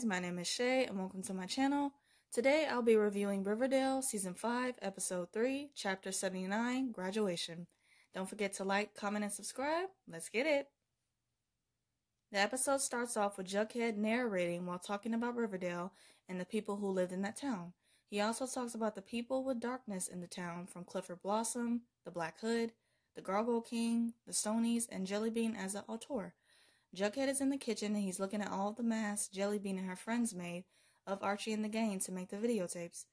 guys, my name is Shay and welcome to my channel. Today I'll be reviewing Riverdale Season 5, Episode 3, Chapter 79, Graduation. Don't forget to like, comment, and subscribe. Let's get it! The episode starts off with Jughead narrating while talking about Riverdale and the people who lived in that town. He also talks about the people with darkness in the town, from Clifford Blossom, the Black Hood, the Gargoyle King, the Stonies, and Jellybean as an auteur. Jughead is in the kitchen and he's looking at all of the masks Jellybean and her friends made of Archie and the gang to make the videotapes.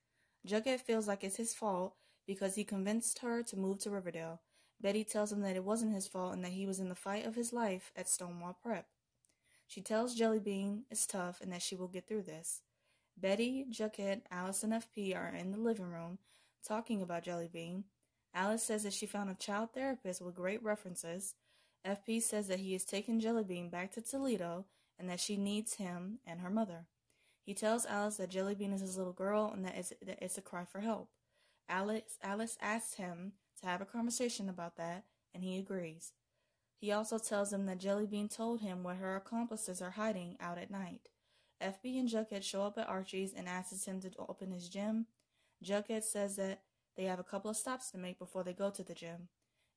Jughead feels like it's his fault because he convinced her to move to Riverdale. Betty tells him that it wasn't his fault and that he was in the fight of his life at Stonewall Prep. She tells Jellybean it's tough and that she will get through this. Betty, Jughead, Alice, and FP are in the living room talking about Jellybean. Alice says that she found a child therapist with great references. FP says that he is taking Jellybean back to Toledo and that she needs him and her mother. He tells Alice that Jellybean is his little girl and that it's a cry for help. Alice asks him to have a conversation about that, and he agrees. He also tells him that Jellybean told him where her accomplices are hiding out at night. FP and Jughead show up at Archie's and asks him to open his gym. Jughead says that they have a couple of stops to make before they go to the gym.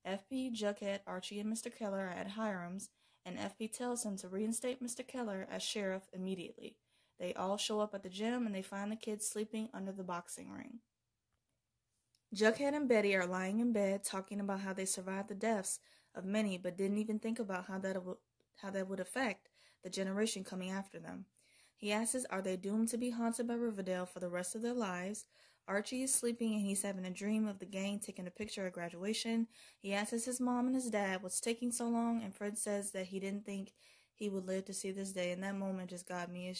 FP, Jughead, Archie, and Mr. Keller are at Hiram's, and FP tells him to reinstate Mr. Keller as sheriff immediately. They all show up at the gym and they find the kids sleeping under the boxing ring. Jughead and Betty are lying in bed talking about how they survived the deaths of many but didn't even think about how that would affect the generation coming after them. He asks, are they doomed to be haunted by Riverdale for the rest of their lives? Archie is sleeping and he's having a dream of the gang taking a picture at graduation. He asks his mom and his dad what's taking so long, and Fred says that he didn't think he would live to see this day, and that moment just got me.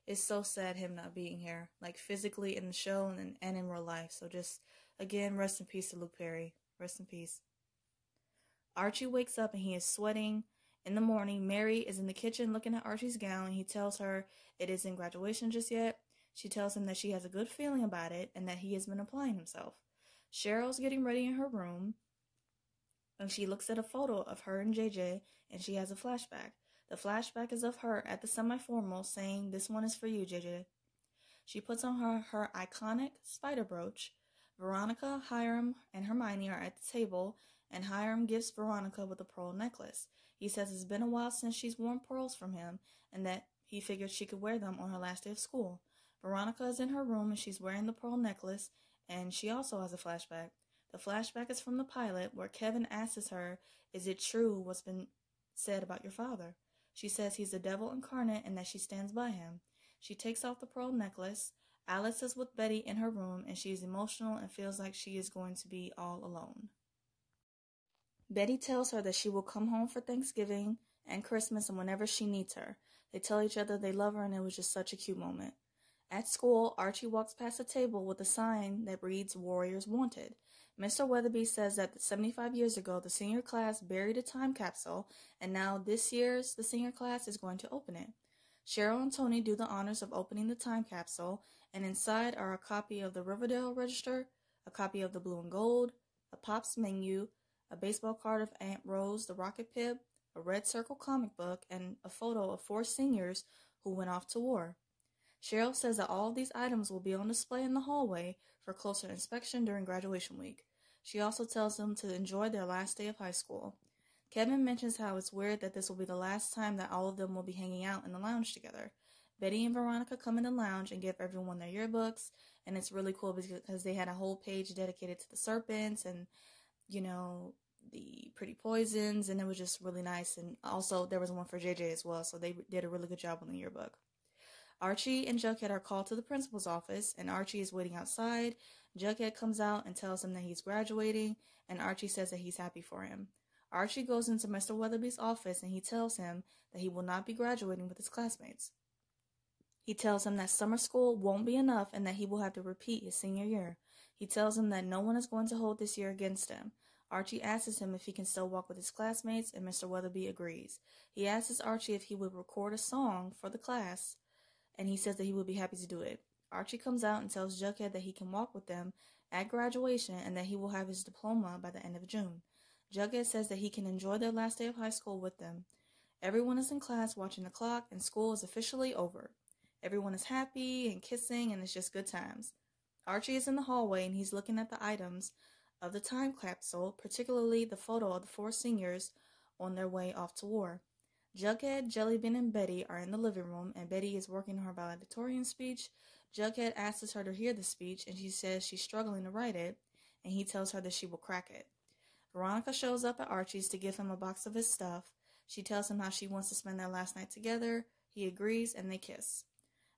It's so sad him not being here, like physically in the show and in real life. So just, again, rest in peace to Luke Perry. Rest in peace. Archie wakes up and he is sweating. In the morning, Mary is in the kitchen looking at Archie's gown, and he tells her it isn't graduation just yet. She tells him that she has a good feeling about it and that he has been applying himself. Cheryl's getting ready in her room, and she looks at a photo of her and JJ, and she has a flashback. The flashback is of her at the semi-formal saying, "This one is for you, JJ." She puts on her iconic spider brooch. Veronica, Hiram, and Hermione are at the table, and Hiram gifts Veronica with a pearl necklace. He says it's been a while since she's worn pearls from him, and that he figured she could wear them on her last day of school. Veronica is in her room and she's wearing the pearl necklace, and she also has a flashback. The flashback is from the pilot where Kevin asks her, is it true what's been said about your father? She says he's the devil incarnate and that she stands by him. She takes off the pearl necklace. Alice is with Betty in her room and she is emotional and feels like she is going to be all alone. Betty tells her that she will come home for Thanksgiving and Christmas and whenever she needs her. They tell each other they love her, and it was just such a cute moment. At school, Archie walks past a table with a sign that reads Warriors Wanted. Mr. Weatherby says that 75 years ago, the senior class buried a time capsule, and now this year's the senior class is going to open it. Cheryl and Tony do the honors of opening the time capsule, and inside are a copy of the Riverdale Register, a copy of the Blue and Gold, a Pops menu, a baseball card of Aunt Rose, the Rocket Pip, a Red Circle comic book, and a photo of 4 seniors who went off to war. Cheryl says that all of these items will be on display in the hallway for closer inspection during graduation week. She also tells them to enjoy their last day of high school. Kevin mentions how it's weird that this will be the last time that all of them will be hanging out in the lounge together. Betty and Veronica come in the lounge and give everyone their yearbooks, and it's really cool because they had a whole page dedicated to the serpents and, you know, the pretty poisons, and it was just really nice. And also there was one for JJ as well, so they did a really good job on the yearbook. Archie and Jughead are called to the principal's office, and Archie is waiting outside. Jughead comes out and tells him that he's graduating, and Archie says that he's happy for him. Archie goes into Mr. Weatherby's office, and he tells him that he will not be graduating with his classmates. He tells him that summer school won't be enough and that he will have to repeat his senior year. He tells him that no one is going to hold this year against him. Archie asks him if he can still walk with his classmates, and Mr. Weatherby agrees. He asks Archie if he would record a song for the class, and he says that he would be happy to do it. Archie comes out and tells Jughead that he can walk with them at graduation and that he will have his diploma by the end of June. Jughead says that he can enjoy their last day of high school with them. Everyone is in class watching the clock, and school is officially over. Everyone is happy and kissing, and it's just good times. Archie is in the hallway and he's looking at the items of the time capsule, particularly the photo of the 4 seniors on their way off to war. Jughead, Jellybean, and Betty are in the living room, and Betty is working on her valedictorian speech. Jughead asks her to hear the speech, and she says she's struggling to write it, and he tells her that she will crack it. Veronica shows up at Archie's to give him a box of his stuff. She tells him how she wants to spend their last night together. He agrees, and they kiss.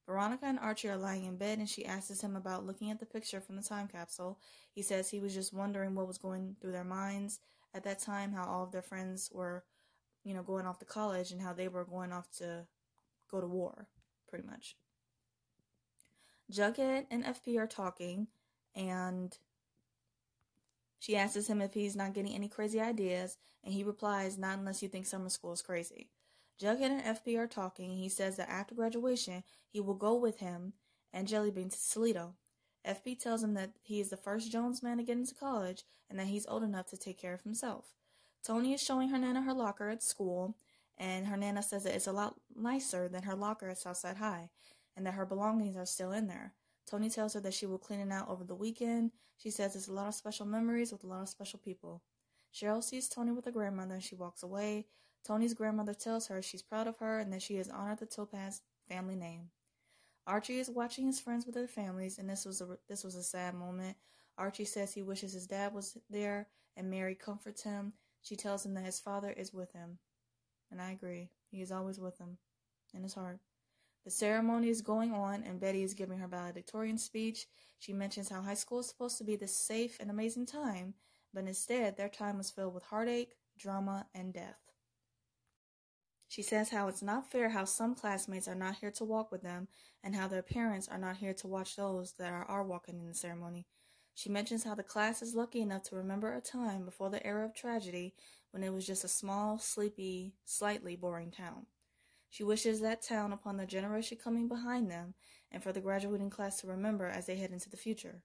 Veronica and Archie are lying in bed, and she asks him about looking at the picture from the time capsule. He says he was just wondering what was going through their minds at that time, how all of their friends were, going off to college, and how they were going off to go to war, pretty much. Jughead and FP are talking, and she asks him if he's not getting any crazy ideas, and he replies, "Not unless you think summer school is crazy." Jughead and FP are talking, and he says that after graduation, he will go with him and Jellybean to Toledo. FP tells him that he is the first Jones man to get into college, and that he's old enough to take care of himself. Tony is showing her Nana her locker at school, and her Nana says that it's a lot nicer than her locker at Southside High, and that her belongings are still in there. Tony tells her that she will clean it out over the weekend. She says it's a lot of special memories with a lot of special people. Cheryl sees Tony with her grandmother, and she walks away. Tony's grandmother tells her she's proud of her and that she has honored the Topaz family name. Archie is watching his friends with their families, and this was a sad moment. Archie says he wishes his dad was there, and Mary comforts him. She tells him that his father is with him. And I agree. He is always with him. In his heart. The ceremony is going on, and Betty is giving her valedictorian speech. She mentions how high school is supposed to be this safe and amazing time, but instead their time was filled with heartache, drama, and death. She says how it's not fair how some classmates are not here to walk with them, and how their parents are not here to watch those that are walking in the ceremony. She mentions how the class is lucky enough to remember a time before the era of tragedy when it was just a small, sleepy, slightly boring town. She wishes that town upon the generation coming behind them, and for the graduating class to remember as they head into the future.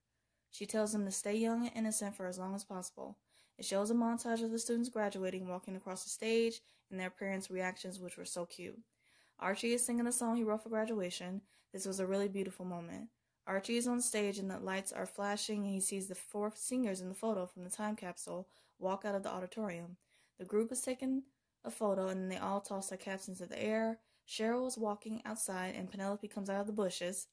She tells them to stay young and innocent for as long as possible. It shows a montage of the students graduating, walking across the stage, and their parents' reactions, which were so cute. Archie is singing the song he wrote for graduation. This was a really beautiful moment. Archie is on stage and the lights are flashing, and he sees the 4 singers in the photo from the time capsule walk out of the auditorium. The group is taking a photo, and then they all toss their caps into the air. Cheryl is walking outside, and Penelope comes out of the bushes.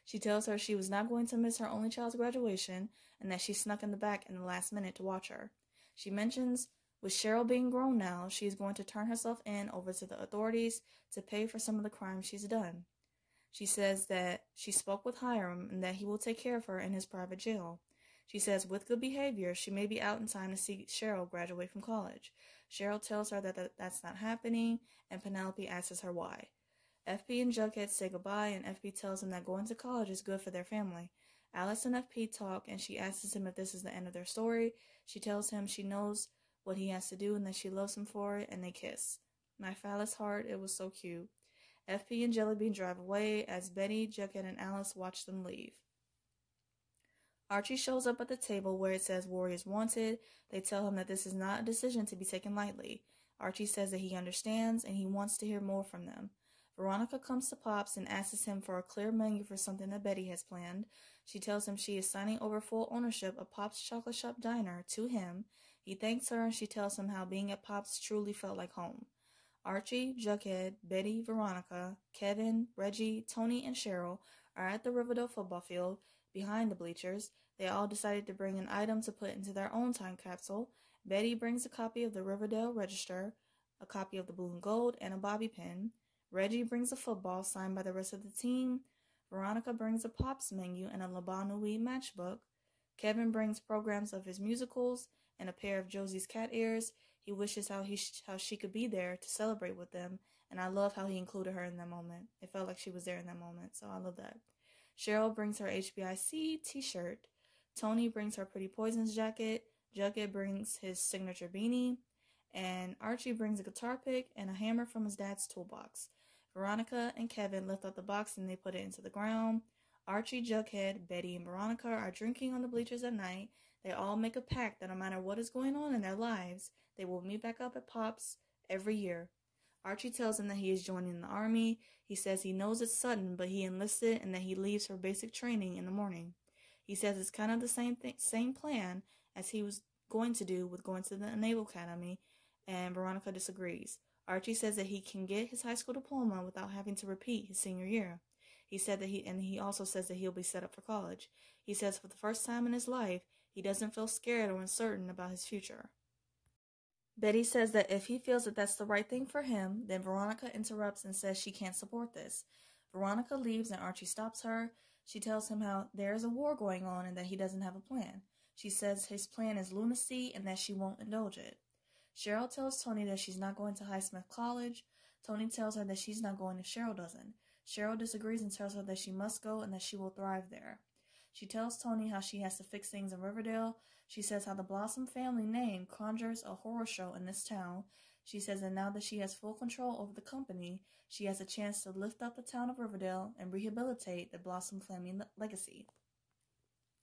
She tells her she was not going to miss her only child's graduation, and that she snuck in the back in the last minute to watch her. She mentions, with Cheryl being grown now, she is going to turn herself in over to the authorities to pay for some of the crimes she's done. She says that she spoke with Hiram and that he will take care of her in his private jail. She says with good behavior, she may be out in time to see Cheryl graduate from college. Cheryl tells her that that's not happening, and Penelope asks her why. FP and Jughead say goodbye, and FP tells him that going to college is good for their family. Alice and FP talk, and she asks him if this is the end of their story. She tells him she knows what he has to do and that she loves him for it, and they kiss. My phallus heart, it was so cute. FP and Jellybean drive away as Betty, Jughead, and Alice watch them leave. Archie shows up at the table where it says Warriors Wanted. They tell him that this is not a decision to be taken lightly. Archie says that he understands and he wants to hear more from them. Veronica comes to Pops and asks him for a clear menu for something that Betty has planned. She tells him she is signing over full ownership of Pop's Chocolate Shop Diner to him. He thanks her, and she tells him how being at Pop's truly felt like home. Archie, Jughead, Betty, Veronica, Kevin, Reggie, Tony, and Cheryl are at the Riverdale football field behind the bleachers. They all decided to bring an item to put into their own time capsule. Betty brings a copy of the Riverdale Register, a copy of the Blue and Gold, and a bobby pin. Reggie brings a football signed by the rest of the team. Veronica brings a Pops menu and a Labanui matchbook. Kevin brings programs of his musicals and a pair of Josie's cat ears. He wishes how she could be there to celebrate with them, and I love how he included her in that moment. It felt like she was there in that moment, so I love that. Cheryl brings her HBIC t-shirt. Tony brings her Pretty Poisons jacket. Jughead brings his signature beanie. And Archie brings a guitar pick and a hammer from his dad's toolbox. Veronica and Kevin lift up the box and they put it into the ground. Archie, Jughead, Betty, and Veronica are drinking on the bleachers at night. They all make a pact that no matter what is going on in their lives, they will meet back up at Pop's every year. Archie tells him that he is joining the army. He says he knows it's sudden, but he enlisted and that he leaves for basic training in the morning. He says it's kind of the same plan as he was going to do with going to the Naval Academy, and Veronica disagrees. Archie says that he can get his high school diploma without having to repeat his senior year. He also says that he'll be set up for college. He says for the first time in his life, he doesn't feel scared or uncertain about his future. Betty says that if he feels that that's the right thing for him, then Veronica interrupts and says she can't support this. Veronica leaves and Archie stops her. She tells him how there is a war going on and that he doesn't have a plan. She says his plan is lunacy and that she won't indulge it. Cheryl tells Tony that she's not going to Highsmith College. Tony tells her that she's not going if Cheryl doesn't. Cheryl disagrees and tells her that she must go and that she will thrive there. She tells Tony how she has to fix things in Riverdale. She says how the Blossom family name conjures a horror show in this town. She says that now that she has full control over the company, she has a chance to lift up the town of Riverdale and rehabilitate the Blossom family legacy.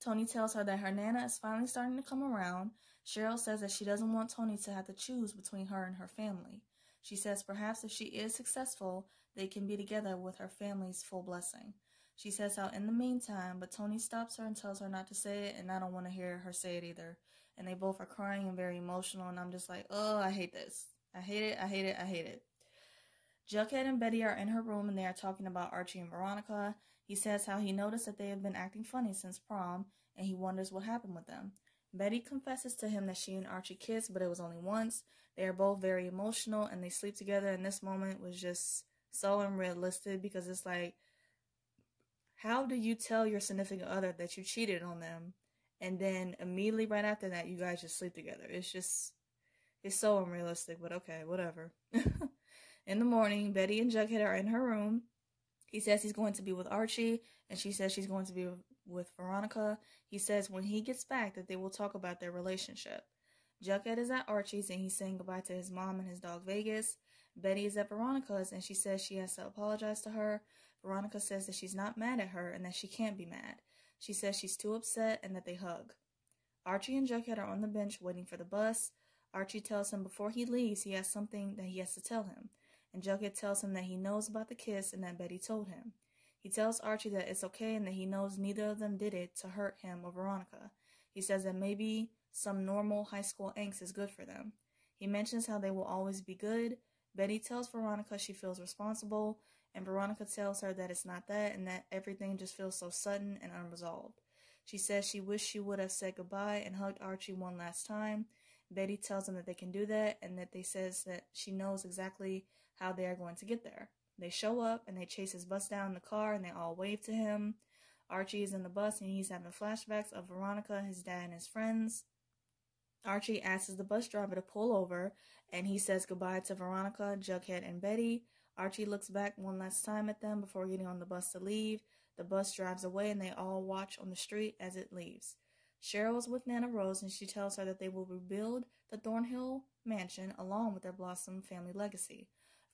Tony tells her that her Nana is finally starting to come around. Cheryl says that she doesn't want Tony to have to choose between her and her family. She says perhaps if she is successful, they can be together with her family's full blessing. She says how in the meantime, but Tony stops her and tells her not to say it, and I don't want to hear her say it either. And they both are crying and very emotional, and I'm just like, oh, I hate this. I hate it, I hate it, I hate it. Jughead and Betty are in her room, and they are talking about Archie and Veronica. He says how he noticed that they have been acting funny since prom, and he wonders what happened with them. Betty confesses to him that she and Archie kissed, but it was only once. They are both very emotional, and they sleep together, and this moment was just so unrealistic because it's like, how do you tell your significant other that you cheated on them, and then immediately right after that, you guys just sleep together? It's so unrealistic, but okay, whatever. In the morning, Betty and Jughead are in her room. He says he's going to be with Archie, and she says she's going to be with Veronica. He says when he gets back that they will talk about their relationship. Jughead is at Archie's, and he's saying goodbye to his mom and his dog Vegas. Betty is at Veronica's, and she says she has to apologize to her. Veronica says that she's not mad at her and that she can't be mad. She says she's too upset and that they hug. Archie and Jughead are on the bench waiting for the bus. Archie tells him before he leaves he has something that he has to tell him. And Jughead tells him that he knows about the kiss and that Betty told him. He tells Archie that it's okay and that he knows neither of them did it to hurt him or Veronica. He says that maybe some normal high school angst is good for them. He mentions how they will always be good. Betty tells Veronica she feels responsible, and Veronica tells her that it's not that and that everything just feels so sudden and unresolved. She says she wished she would have said goodbye and hugged Archie one last time. Betty tells them that they can do that and that they says that she knows exactly how they are going to get there. They show up and they chase his bus down in the car and they all wave to him. Archie is in the bus and he's having flashbacks of Veronica, his dad, and his friends. Archie asks the bus driver to pull over and he says goodbye to Veronica, Jughead, and Betty. Archie looks back one last time at them before getting on the bus to leave. The bus drives away and they all watch on the street as it leaves. Cheryl is with Nana Rose and she tells her that they will rebuild the Thornhill mansion along with their Blossom family legacy.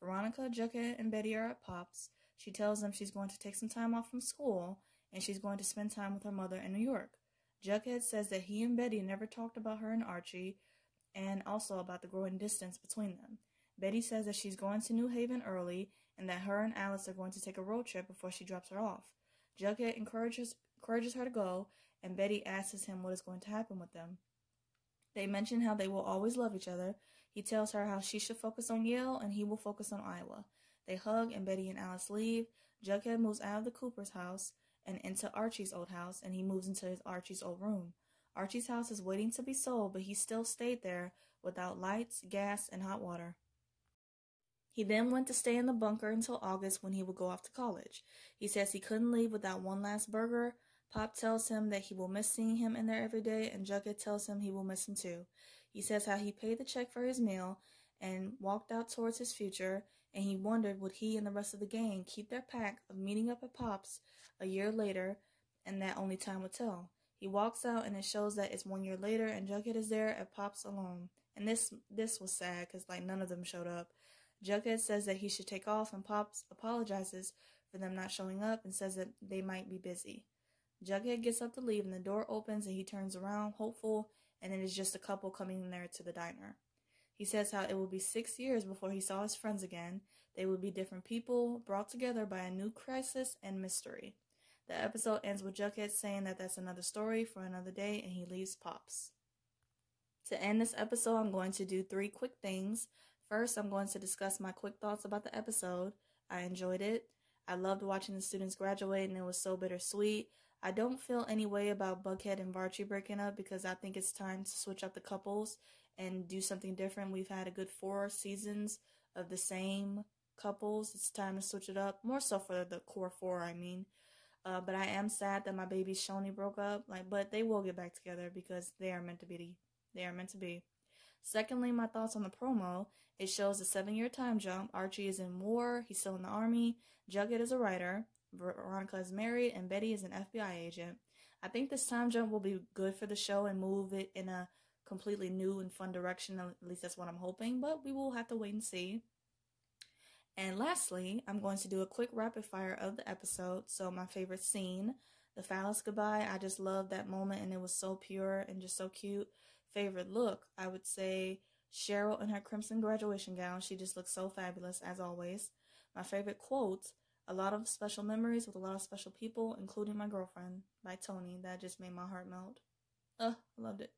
Veronica, Jughead, and Betty are at Pop's. She tells them she's going to take some time off from school and she's going to spend time with her mother in New York. Jughead says that he and Betty never talked about her and Archie and also about the growing distance between them. Betty says that she's going to New Haven early and that her and Alice are going to take a road trip before she drops her off. Jughead encourages her to go, and Betty asks him what is going to happen with them. They mention how they will always love each other. He tells her how she should focus on Yale and he will focus on Iowa. They hug and Betty and Alice leave. Jughead moves out of the Cooper's house and into Archie's old house, and he moves into Archie's old room. Archie's house is waiting to be sold, but he still stayed there without lights, gas, and hot water. He then went to stay in the bunker until August when he would go off to college. He says he couldn't leave without one last burger. Pop tells him that he will miss seeing him in there every day, and Jughead tells him he will miss him too. He says how he paid the check for his meal and walked out towards his future, and he wondered would he and the rest of the gang keep their pact of meeting up at Pop's a year later, and that only time would tell. He walks out and it shows that it's 1 year later and Jughead is there at Pop's alone. And this was sad because none of them showed up. Jughead says that he should take off and Pops apologizes for them not showing up and says that they might be busy. Jughead gets up to leave and the door opens and he turns around, hopeful, and it is just a couple coming in there to the diner. He says how it will be 6 years before he saw his friends again. They would be different people, brought together by a new crisis and mystery. The episode ends with Jughead saying that that's another story for another day, and he leaves Pops. To end this episode, I'm going to do 3 quick things. First, I'm going to discuss my quick thoughts about the episode. I enjoyed it. I loved watching the students graduate, and it was so bittersweet. I don't feel any way about Bughead and Varchie breaking up because I think it's time to switch up the couples and do something different. We've had a good 4 seasons of the same couples. It's time to switch it up. More so for the core 4, I mean. But I am sad that my baby Shoni broke up. But they will get back together because they are meant to be. They are meant to be. Secondly, my thoughts on the promo. It shows a 7-year time jump. Archie is in war. He's still in the army. Jughead is a writer. Veronica is married. And Betty is an FBI agent. I think this time jump will be good for the show and move it in a completely new and fun direction. At least that's what I'm hoping. But we will have to wait and see. And lastly, I'm going to do a quick rapid fire of the episode. So my favorite scene, the phallus goodbye. I just loved that moment and it was so pure and just so cute. Favorite look, I would say Cheryl in her crimson graduation gown. She just looks so fabulous as always. My favorite quote, a lot of special memories with a lot of special people, including my girlfriend by Tony. That just made my heart melt. I loved it.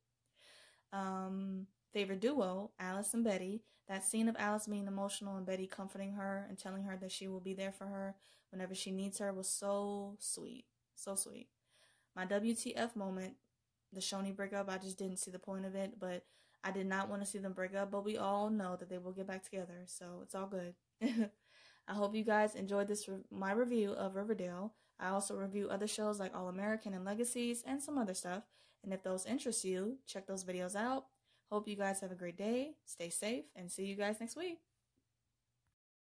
Favorite duo, Alice and Betty. That scene of Alice being emotional and Betty comforting her and telling her that she will be there for her whenever she needs her was so sweet. So sweet. My WTF moment, the Shoni breakup, I just didn't see the point of it, but I did not want to see them break up, but we all know that they will get back together, so it's all good. I hope you guys enjoyed my review of Riverdale. I also review other shows like All American and Legacies and some other stuff, and if those interest you, check those videos out. Hope you guys have a great day, stay safe, and see you guys next week.